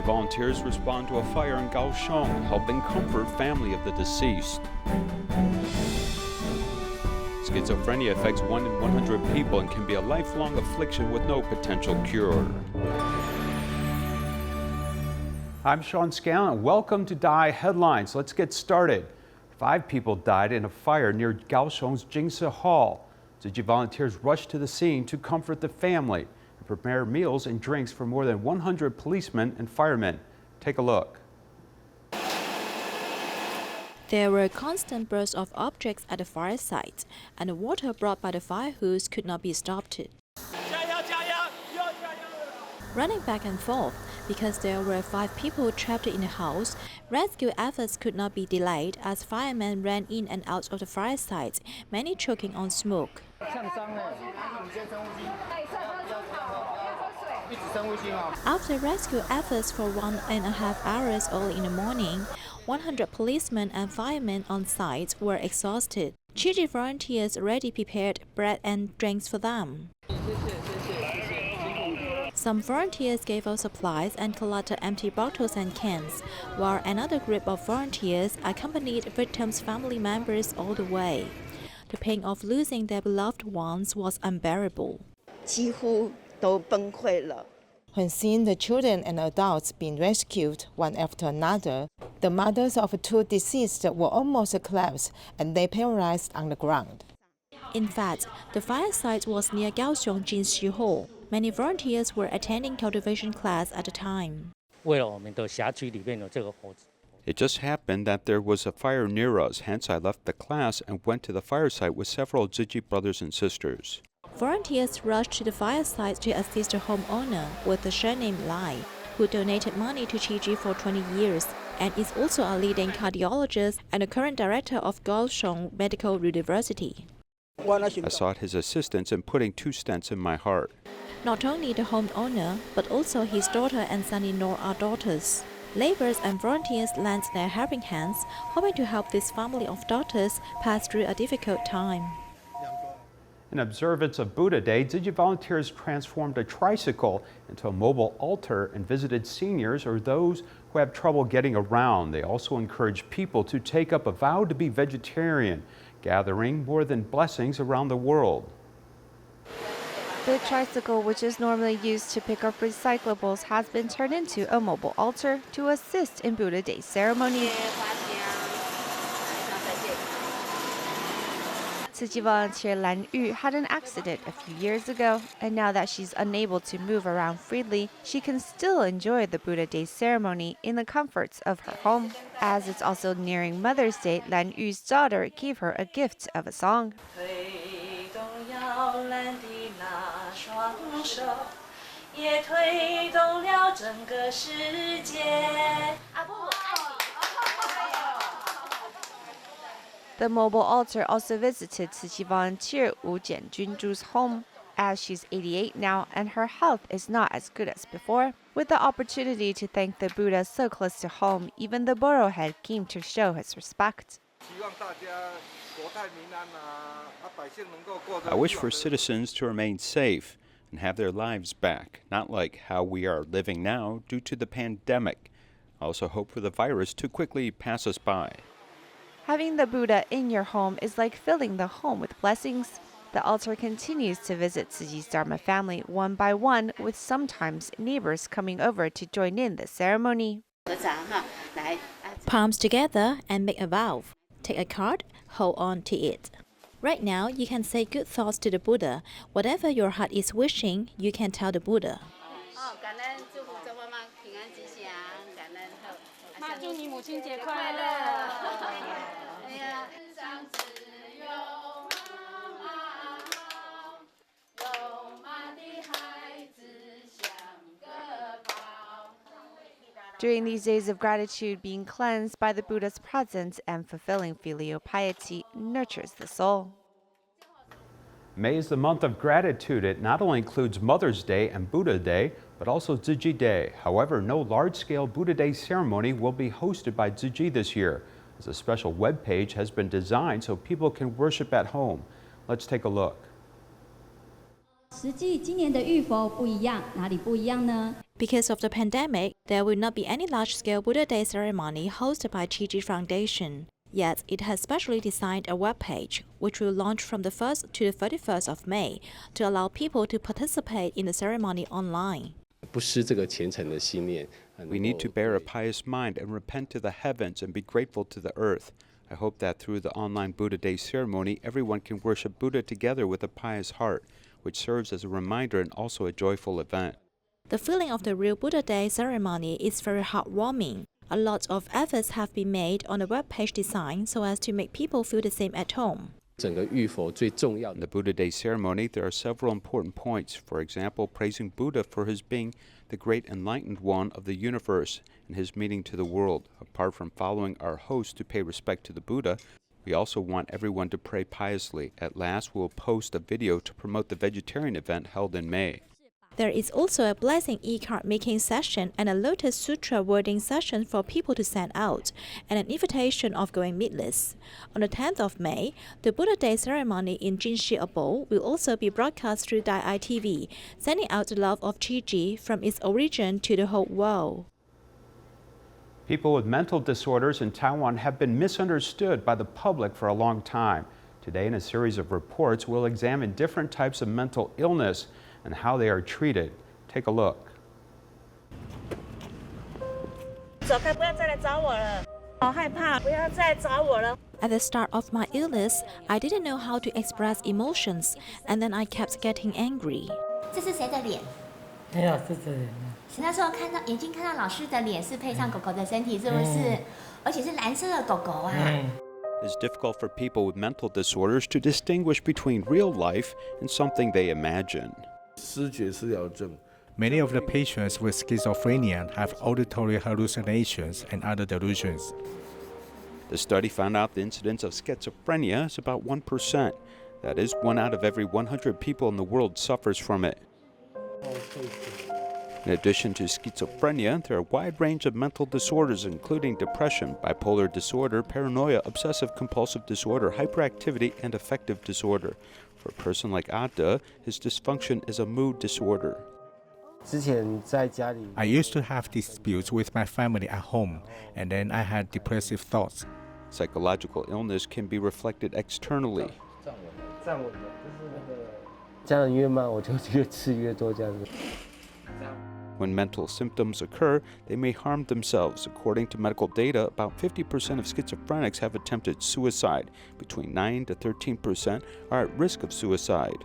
volunteers respond to a fire in Kaohsiung, helping comfort family of the deceased. Schizophrenia affects 1 in 100 people and can be a lifelong affliction with no potential cure. I'm Sean Scanlon. Welcome to Dai Headlines. Let's get started. 5 people died in a fire near Kaohsiung's Jingsi Hall. Tzu Chi volunteers rushed to the scene to comfort the family and prepare meals and drinks for more than 100 policemen and firemen. Take a look. There were constant bursts of objects at the fire site, and the water brought by the fire hose could not be stopped. Running back and forth, because there were 5 people trapped in the house, rescue efforts could not be delayed as firemen ran in and out of the fire site, many choking on smoke. After rescue efforts for 1.5 hours early in the morning, 100 policemen and firemen on site were exhausted. Tzu Chi volunteers already prepared bread and drinks for them. Some volunteers gave out supplies and collected empty bottles and cans, while another group of volunteers accompanied victims' family members all the way. The pain of losing their beloved ones was unbearable. When seeing the children and adults being rescued one after another, the mothers of 2 deceased were almost collapsed and they paralyzed on the ground. In fact, the fire site was near Kaohsiung Jingsi Hall. Many volunteers were attending cultivation class at the time. It just happened that there was a fire near us, hence I left the class and went to the fire site with several Tzu Chi brothers and sisters. Volunteers rushed to the fire site to assist the homeowner with the surname Lai, who donated money to Tzu Chi for 20 years and is also a leading cardiologist and the current director of Kaohsiung Medical University. I sought his assistance in putting 2 stents in my heart. Not only the homeowner, but also his daughter and son-in-law are daughters. Laborers and volunteers lent their helping hands, hoping to help this family of daughters pass through a difficult time. In observance of Buddha Day, Tzu Chi volunteers transformed a tricycle into a mobile altar and visited seniors or those who have trouble getting around. They also encouraged people to take up a vow to be vegetarian, gathering more than blessings around the world. The tricycle, which is normally used to pick up recyclables, has been turned into a mobile altar to assist in Buddha Day ceremony. Tzu Chi volunteer Lan Yu had an accident a few years ago, and now that she's unable to move around freely, she can still enjoy the Buddha Day ceremony in the comforts of her home. As it's also nearing Mother's Day, Lan Yu's daughter gave her a gift of a song. The mobile altar also visited Tzu Chi volunteer Wu Jianjunju's home, as she's 88 now and her health is not as good as before. With the opportunity to thank the Buddha so close to home, even the Borohead came to show his respect. I wish for citizens to remain safe and have their lives back, not like how we are living now due to the pandemic. I also hope for the virus to quickly pass us by. Having the Buddha in your home is like filling the home with blessings. The altar continues to visit Tzu Chi's Dharma family one by one, with sometimes neighbors coming over to join in the ceremony. Palms together and make a vow. Take a card, hold on to it. Right now, you can say good thoughts to the Buddha. Whatever your heart is wishing, you can tell the Buddha. During these days of gratitude, being cleansed by the Buddha's presence and fulfilling filial piety nurtures the soul. May is the month of gratitude. It not only includes Mother's Day and Buddha Day, but also Tzu Chi Day. However, no large-scale Buddha Day ceremony will be hosted by Tzu Chi this year, as a special web page has been designed so people can worship at home. Let's take a look. Because of the pandemic, there will not be any large-scale Buddha Day ceremony hosted by Tzu Chi Foundation. Yet, it has specially designed a webpage, which will launch from the 1st to the 31st of May, to allow people to participate in the ceremony online. We need to bear a pious mind and repent to the heavens and be grateful to the earth. I hope that through the online Buddha Day ceremony, everyone can worship Buddha together with a pious heart, which serves as a reminder and also a joyful event. The feeling of the real Buddha Day ceremony is very heartwarming. A lot of efforts have been made on the webpage design so as to make people feel the same at home. In the Buddha Day ceremony, there are several important points. For example, praising Buddha for his being the great enlightened one of the universe and his meaning to the world. Apart from following our host to pay respect to the Buddha, we also want everyone to pray piously. At last, we'll post a video to promote the vegetarian event held in May. There is also a blessing e-card making session and a Lotus Sutra wording session for people to send out, and an invitation of going meatless. On the 10th of May, the Buddha Day ceremony in Jinshi Abo will also be broadcast through Dai TV, sending out the love of Tzu Chi from its origin to the whole world. People with mental disorders in Taiwan have been misunderstood by the public for a long time. Today, in a series of reports, we'll examine different types of mental illness and how they are treated. Take a look. At the start of my illness, I didn't know how to express emotions, and then I kept getting angry. 这是谁的脸？没有，是这人。那时候眼睛看到老师的脸是配上狗狗的身体，是不是？而且是蓝色的狗狗啊。It's difficult for people with mental disorders to distinguish between real life and something they imagine. Many of the patients with schizophrenia have auditory hallucinations and other delusions. The study found out the incidence of schizophrenia is about 1%. That is, 1 out of every 100 people in the world suffers from it. In addition to schizophrenia, there are a wide range of mental disorders, including depression, bipolar disorder, paranoia, obsessive-compulsive disorder, hyperactivity, and affective disorder. For a person like Ada, his dysfunction is a mood disorder. I used to have disputes with my family at home, and then I had depressive thoughts. Psychological illness can be reflected externally. When mental symptoms occur, they may harm themselves. According to medical data, about 50% of schizophrenics have attempted suicide. Between 9 to 13% are at risk of suicide.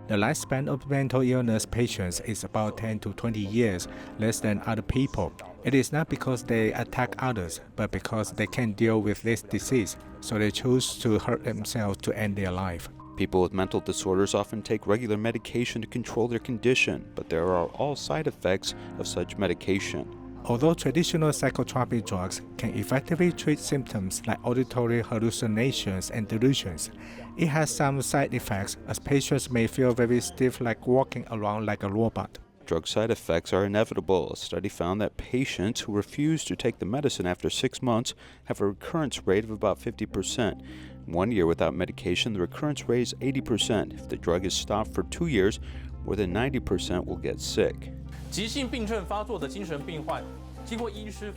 The lifespan of mental illness patients is about 10 to 20 years, less than other people. It is not because they attack others, but because they can't deal with this disease, so they choose to hurt themselves to end their life. People with mental disorders often take regular medication to control their condition, but there are all side effects of such medication. Although traditional psychotropic drugs can effectively treat symptoms like auditory hallucinations and delusions, it has some side effects as patients may feel very stiff, like walking around like a robot. Drug side effects are inevitable. A study found that patients who refuse to take the medicine after 6 months have a recurrence rate of about 50%. 1 year without medication, the recurrence rate is 80%. If the drug is stopped for 2 years, more than 90% will get sick.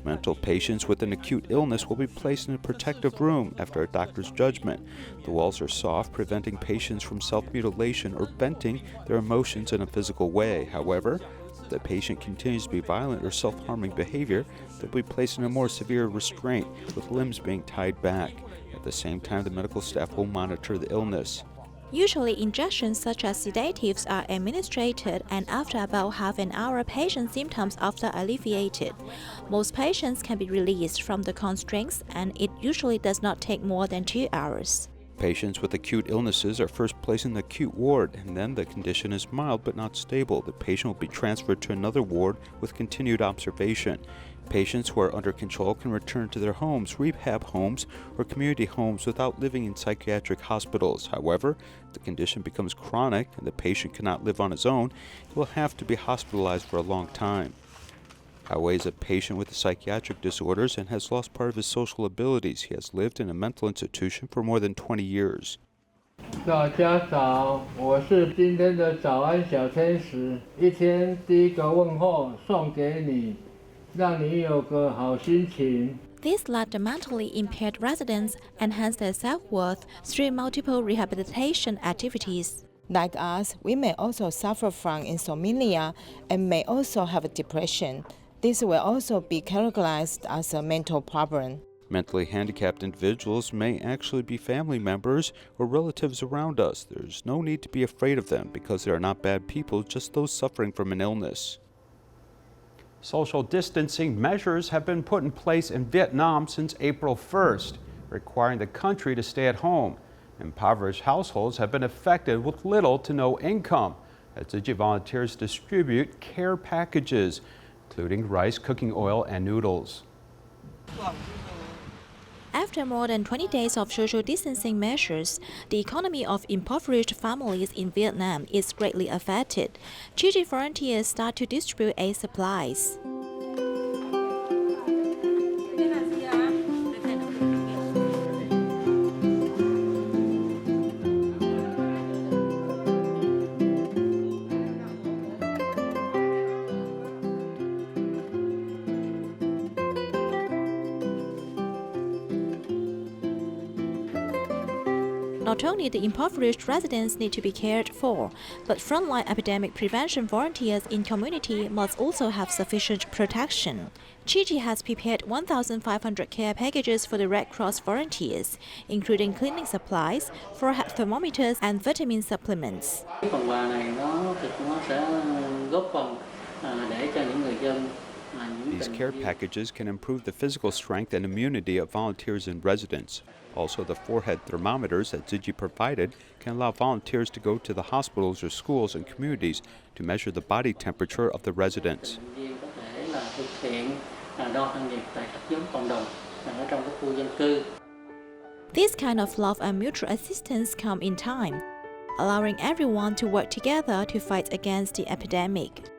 Mental patients with an acute illness will be placed in a protective room after a doctor's judgment. The walls are soft, preventing patients from self-mutilation or venting their emotions in a physical way. However, if the patient continues to be violent or self-harming behavior, they'll be placed in a more severe restraint with limbs being tied back. At the same time, the medical staff will monitor the illness. Usually, injections such as sedatives are administered, and after about half an hour, patient symptoms are alleviated. Most patients can be released from the constraints, and it usually does not take more than 2 hours. Patients with acute illnesses are first placed in the acute ward, and then the condition is mild but not stable. The patient will be transferred to another ward with continued observation. Patients who are under control can return to their homes, rehab homes, or community homes without living in psychiatric hospitals. However, if the condition becomes chronic and the patient cannot live on his own, he will have to be hospitalized for a long time. Hawei is a patient with psychiatric disorders and has lost part of his social abilities. He has lived in a mental institution for more than 20 years. 大家早，我是今天的早安小天使，一天第一个问候送给你，让你有个好心情。 This let the mentally impaired residents enhance their self-worth through multiple rehabilitation activities. Like us, we may also suffer from insomnia and may also have depression. This will also be categorized as a mental problem. Mentally handicapped individuals may actually be family members or relatives around us. There's no need to be afraid of them because they are not bad people, just those suffering from an illness. Social distancing measures have been put in place in Vietnam since April 1st, requiring the country to stay at home. Impoverished households have been affected with little to no income, as Tzu Chi volunteers distribute care packages, including rice, cooking oil, and noodles. After more than 20 days of social distancing measures, the economy of impoverished families in Vietnam is greatly affected. Tzu Chi volunteers start to distribute aid supplies. Not only the impoverished residents need to be cared for, but frontline epidemic prevention volunteers in community must also have sufficient protection. Tzu Chi has prepared 1,500 care packages for the Red Cross volunteers, including cleaning supplies, forehead thermometers, and vitamin supplements. Phần quà này nó sẽ góp phần để cho những người dân. These care packages can improve the physical strength and immunity of volunteers and residents. Also, the forehead thermometers that Tzu Chi provided can allow volunteers to go to the hospitals or schools and communities to measure the body temperature of the residents. This kind of love and mutual assistance come in time, allowing everyone to work together to fight against the epidemic.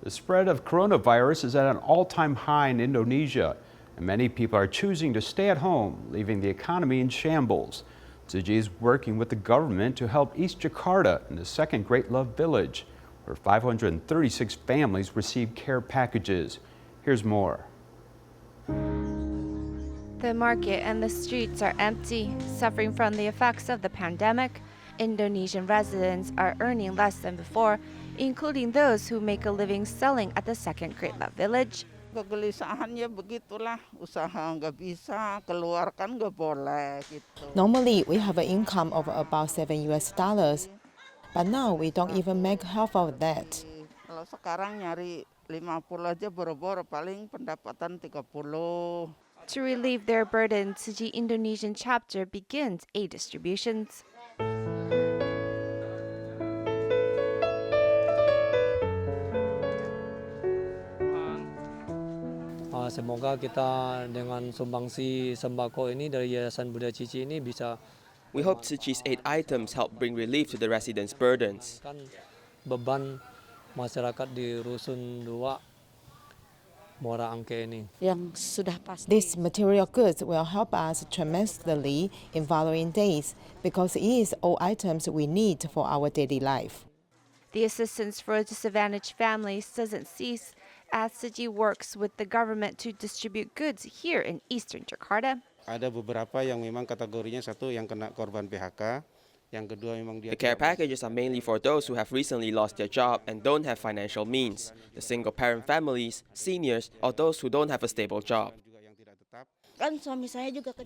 The spread of coronavirus is at an all-time high in Indonesia, and many people are choosing to stay at home, leaving the economy in shambles. Tzu Chi is working with the government to help East Jakarta in the second Great Love Village, where 536 families receive care packages. Here's more. The market and the streets are empty, suffering from the effects of the pandemic. Indonesian residents are earning less than before, including those who make a living selling at the second Great Love Village. Kegelisahannya begitulah, usaha nggak bisa, keluarkan nggak boleh gitu. Normally, we have an income of about $7, but now we don't even make half of that. Kalau sekarang nyari 50 aja boro-boro, paling pendapatan 30. To relieve their burden, Tzu Chi Indonesian chapter begins aid distributions. Semoga kita dengan sumbangsi sembako ini dari Yayasan Buddha Tzu Chi ini bisa. We hope Tzu Chi's 8 items help bring relief to the residents' burdens. Beban masyarakat di Rusun 2 Muara Angke ini. These material goods will help us tremendously in following days because it is all items we need for our daily life. The assistance for disadvantaged families doesn't cease as Tzu Chi works with the government to distribute goods here in eastern Jakarta. Ada beberapa yang memang kategorinya satu yang kena korban PHK, yang kedua memang dia. The care packages are mainly for those who have recently lost their job and don't have financial means, the single-parent families, seniors, or those who don't have a stable job.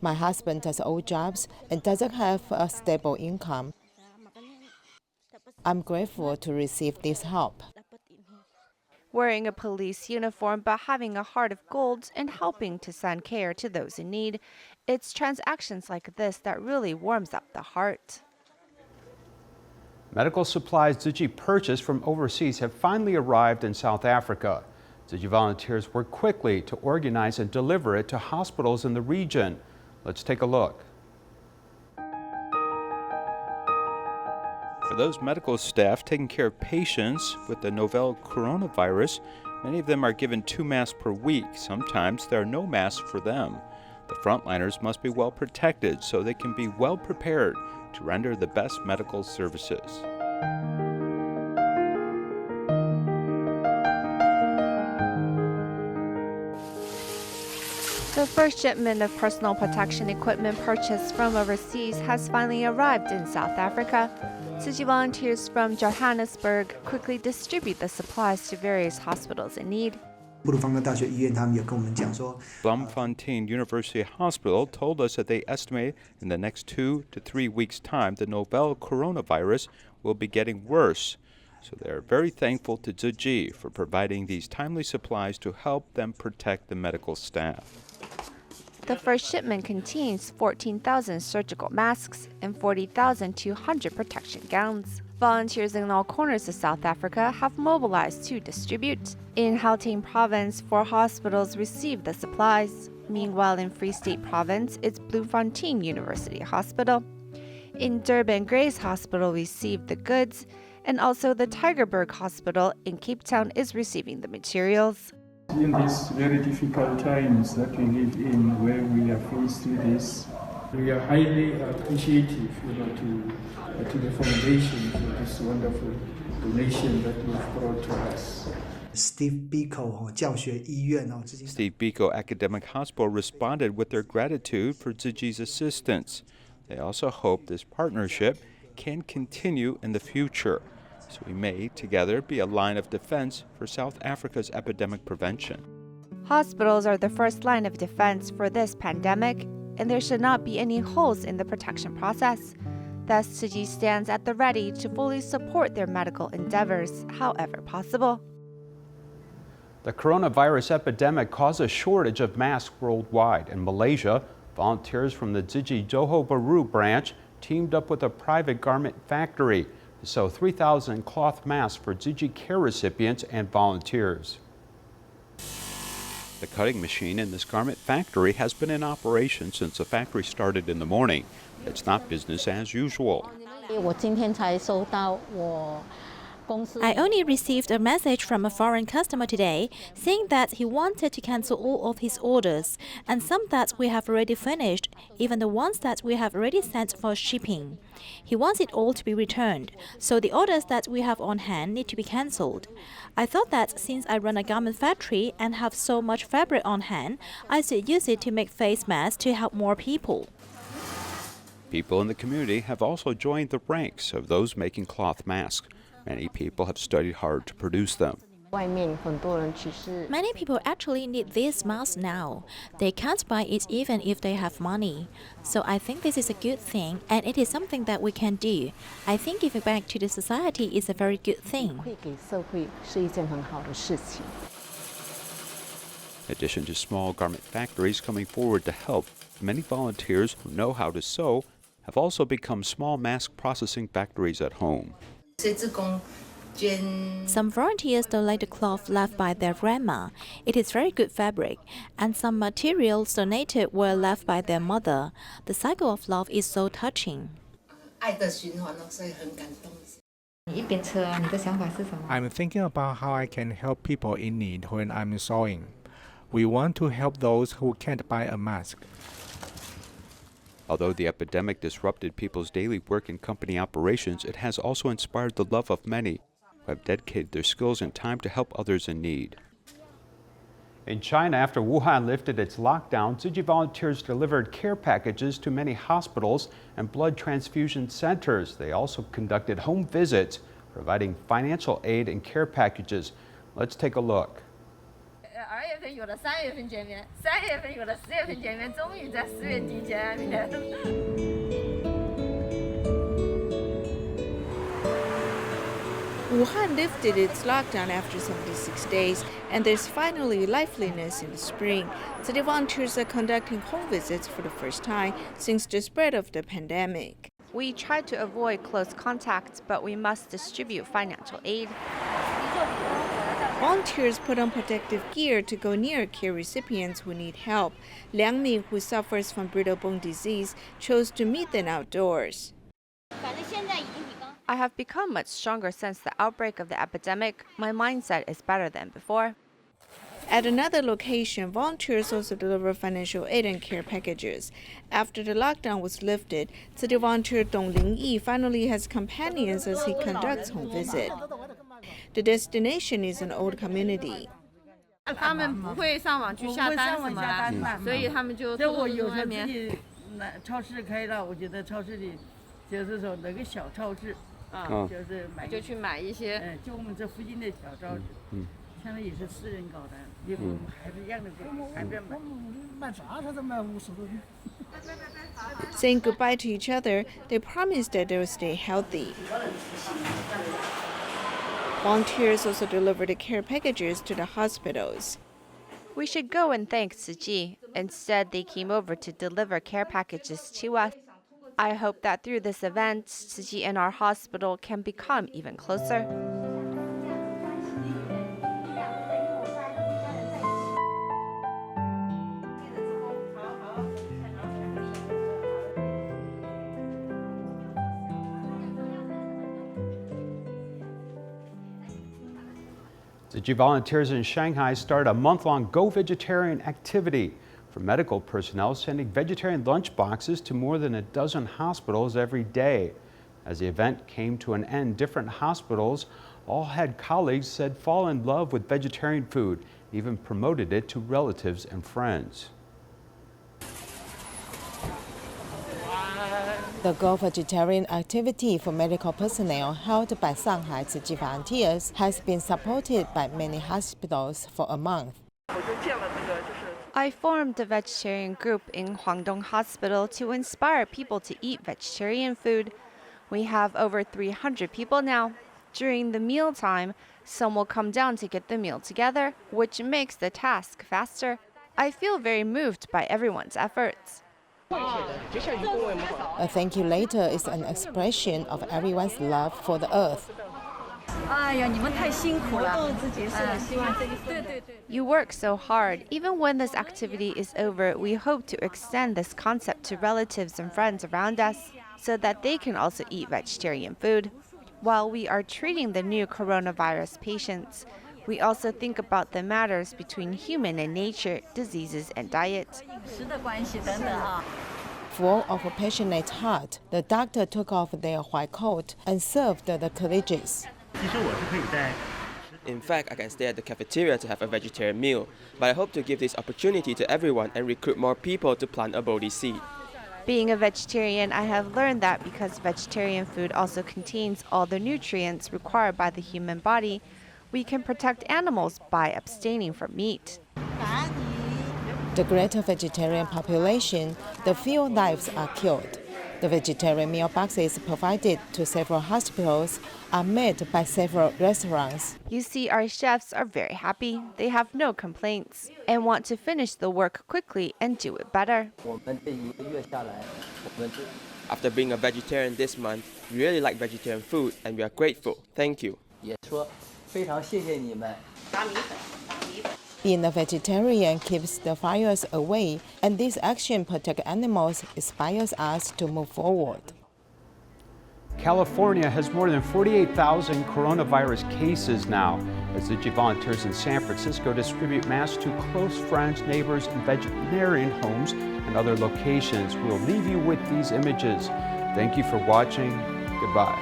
My husband has odd jobs and doesn't have a stable income. I'm grateful to receive this help. Wearing a police uniform but having a heart of gold and helping to send care to those in need, it's transactions like this that really warms up the heart. Medical supplies Tzu Chi purchased from overseas have finally arrived in South Africa. Tzu Chi volunteers work quickly to organize and deliver it to hospitals in the region. Let's take a look. For those medical staff taking care of patients with the novel coronavirus, many of them are given 2 masks per week. Sometimes there are no masks for them. The frontliners must be well protected so they can be well prepared to render the best medical services. The first shipment of personal protection equipment purchased from overseas has finally arrived in South Africa. Tzu Chi volunteers from Johannesburg quickly distribute the supplies to various hospitals in need. Bloemfontein University Hospital told us that they estimate in the next 2 to 3 weeks' time the novel coronavirus will be getting worse. So they are very thankful to Tzu Chi for providing these timely supplies to help them protect the medical staff. The first shipment contains 14,000 surgical masks and 40,200 protection gowns. Volunteers in all corners of South Africa have mobilized to distribute. In Gauteng province, 4 hospitals received the supplies. Meanwhile, in Free State province, it's Bloemfontein University Hospital. In Durban, Gray's Hospital received the goods, and also the Tygerberg Hospital in Cape Town is receiving the materials. In these very difficult times that we live in, where we are faced with this, we are highly appreciative to the foundation for this wonderful donation that you've brought to us. Steve Biko Academic Hospital responded with their gratitude for Tzu Chi's assistance. They also hope this partnership can continue in the future, so we may together be a line of defense for South Africa's epidemic prevention. Hospitals are the first line of defense for this pandemic, and there should not be any holes in the protection process. Thus, Tzu Chi stands at the ready to fully support their medical endeavors, however possible. The coronavirus epidemic caused a shortage of masks worldwide. In Malaysia, volunteers from the Tzu Chi Johor Bahru branch teamed up with a private garment factory to sew 3,000 cloth masks for Tzu Chi care recipients and volunteers. The cutting machine in this garment factory has been in operation since the factory started in the morning. It's not business as usual. I only received a message from a foreign customer today saying that he wanted to cancel all of his orders, and some that we have already finished, even the ones that we have already sent for shipping. He wants it all to be returned, so the orders that we have on hand need to be cancelled. I thought that since I run a garment factory and have so much fabric on hand, I should use it to make face masks to help more people. People in the community have also joined the ranks of those making cloth masks. Many people have studied hard to produce them. Many people actually need these masks now. They can't buy it even if they have money. So I think this is a good thing, and it is something that we can do. I think giving back to the society is a very good thing. In addition to small garment factories coming forward to help, many volunteers who know how to sew have also become small mask processing factories at home. Some volunteers donate the cloth left by their grandma. It is very good fabric, and some materials donated were left by their mother. The cycle of love is so touching. I'm thinking about how I can help people in need when I'm sewing. We want to help those who can't buy a mask. Although the epidemic disrupted people's daily work and company operations, it has also inspired the love of many who have dedicated their skills and time to help others in need. In China, after Wuhan lifted its lockdown, Tzu Chi volunteers delivered care packages to many hospitals and blood transfusion centers. They also conducted home visits, providing financial aid and care packages. Let's take a look. Wuhan lifted its lockdown after 76 days, and there's finally liveliness in the spring. City volunteers are conducting home visits for the first time since the spread of the pandemic. We try to avoid close contact, but we must distribute financial aid. Volunteers put on protective gear to go near care recipients who need help. Liang Mi, who suffers from brittle bone disease, chose to meet them outdoors. I have become much stronger since the outbreak of the epidemic. My mindset is better than before. At another location, volunteers also deliver financial aid and care packages. After the lockdown was lifted, city volunteer Dong Lingyi finally has companions as he conducts home visit. The destination is an old community. 他们不会上网去下单什么的，所以他们就偷偷从外面。超市开了，我觉得超市里就是说那个小超市啊，就是买就去买一些，就我们这附近的小超市，现在也是私人搞的，因为我们孩子一样的随便买。卖啥他都卖50多斤。Saying goodbye to each other, they promised that they will stay healthy. Volunteers also deliver the care packages to the hospitals. We should go and thank Tzu Chi. Instead, they came over to deliver care packages to us. I hope that through this event, Tzu Chi and our hospital can become even closer. Tzu Chi volunteers in Shanghai started a month-long Go Vegetarian activity for medical personnel, sending vegetarian lunch boxes to more than a dozen hospitals every day. As the event came to an end, different hospitals all had colleagues said fall in love with vegetarian food, even promoted it to relatives and friends. The Go Vegetarian activity for medical personnel held by Shanghai Tzu Chi volunteers has been supported by many hospitals for a month. I formed a vegetarian group in Huangdong Hospital to inspire people to eat vegetarian food. We have over 300 people now. During the mealtime, some will come down to get the meal together, which makes the task faster. I feel very moved by everyone's efforts. A thank you letter is an expression of everyone's love for the earth. You work so hard. Even when this activity is over, we hope to extend this concept to relatives and friends around us so that they can also eat vegetarian food. While we are treating the new coronavirus patients, we also think about the matters between human and nature, diseases and diet. Full of a passionate heart, the doctor took off their white coat and served the colleagues. In fact, I can stay at the cafeteria to have a vegetarian meal, but I hope to give this opportunity to everyone and recruit more people to plant a Bodhi seed. Being a vegetarian, I have learned that because vegetarian food also contains all the nutrients required by the human body, we can protect animals by abstaining from meat. The greater vegetarian population, the fewer lives are killed. The vegetarian meal boxes provided to several hospitals are made by several restaurants. You see, our chefs are very happy. They have no complaints and want to finish the work quickly and do it better. After being a vegetarian this month, we really like vegetarian food and we are grateful. Thank you. Being a vegetarian keeps the fires away, and this action protect animals inspires us to move forward. California has more than 48,000 coronavirus cases now, as Tzu Chi volunteers in San Francisco distribute masks to close friends, neighbors, and veterinarian homes and other locations. We'll leave you with these images. Thank you for watching. Goodbye.